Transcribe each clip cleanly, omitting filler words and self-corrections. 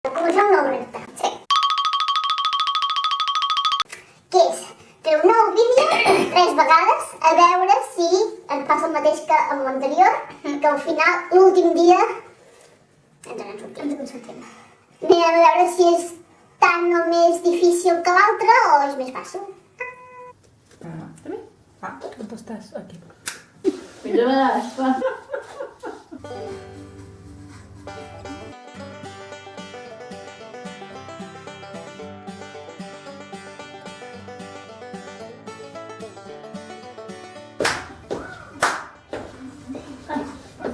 Comencem un nou repte. Sí. Que és fer un nou vídeo 3 vegades a veure si ens passa el mateix que amb l'anterior, que al final, l'últim dia, ens en sortim. Mirem a veure si és tan o més difícil que l'altre o és més fàcil. També? On estàs? Aquí. Mira, veràs, va.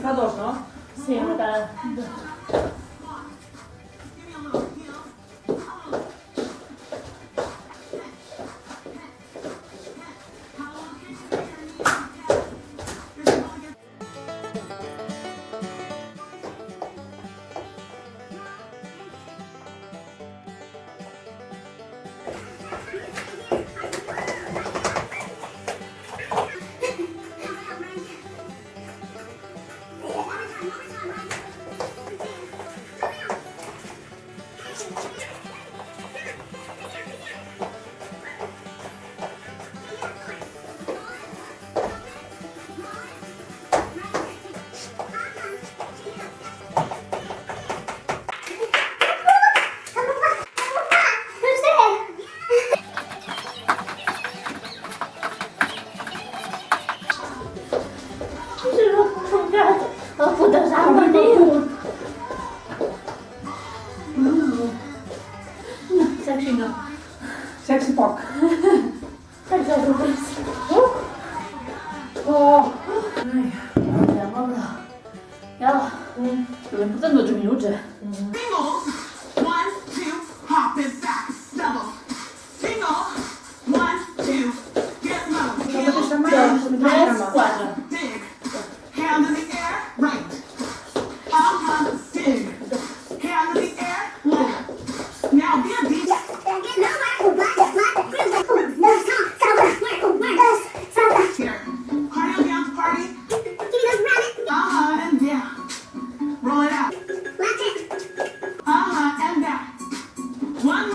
Fa dos, no? Sí, una cada... El fotossal mateix. No, sexy no. Sexy poc. Sexy arrugats. Oh! Ai, ja, home. Ja, l'hem portat 12 minuts, eh? Single, 1, 2, hop it back, double. Single, 1, 2, get low. La mateixa mà, Dos, la mateixa tres, mà. quatre. Dig, hand in the air, right. Dig, hand in the air, left. Now be a beat. Here, cardio dance party. And down. Roll it out. And back. One,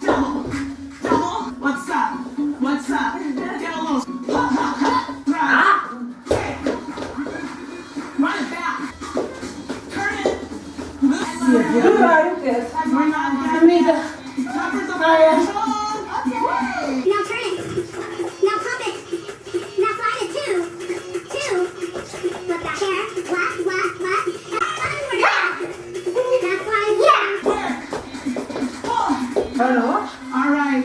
double, double. What's up? What's up? Get a little. Right. Okay. Run it back. Turn it. Move. Ai, o que és? Bring on down. Amiga. Covers up Ai, ai. okay. Now turn it. Now pump it. Now slide it 2. 2. What the hair? What? Now slide. Yeah. Work. Pull. Ano? All right.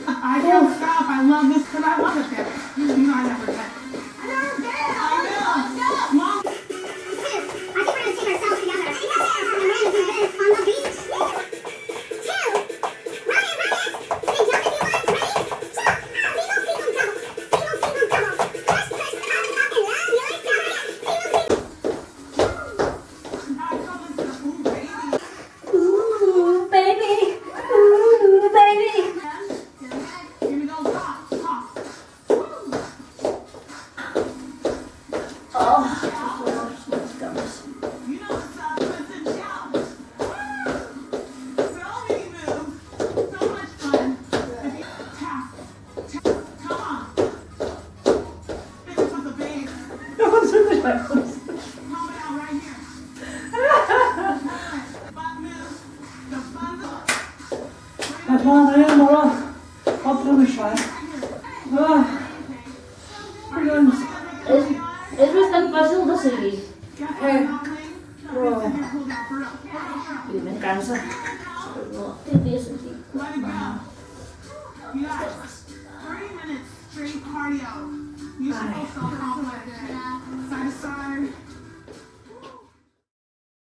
I can't stop. I love this because I love it there. You know I never get. I know. Mom. I think we're gonna take ourselves together. And we're gonna do this on the beach. 2. Run it. And jump if you want. Ready? Jump. Single, double. Single, double. Push, up and up. Really fast. I come into the pool, baby. Ooh, baby. Ooh, baby. Give me those hops. Oh. You know what's up, listen, shout. So many moves, so much fun. Tap. Come on. Finish with the bass. Calm it out right here. Fun moves. The fun's up. Atmanaya mola. Patlamışlar. Ah! Collons. És bastant fàcil de seguir. Oh. Evidentment cansa. Però no té sentit. Let it go. You got 30 minutes straight cardio. You should feel so confident. Side to side.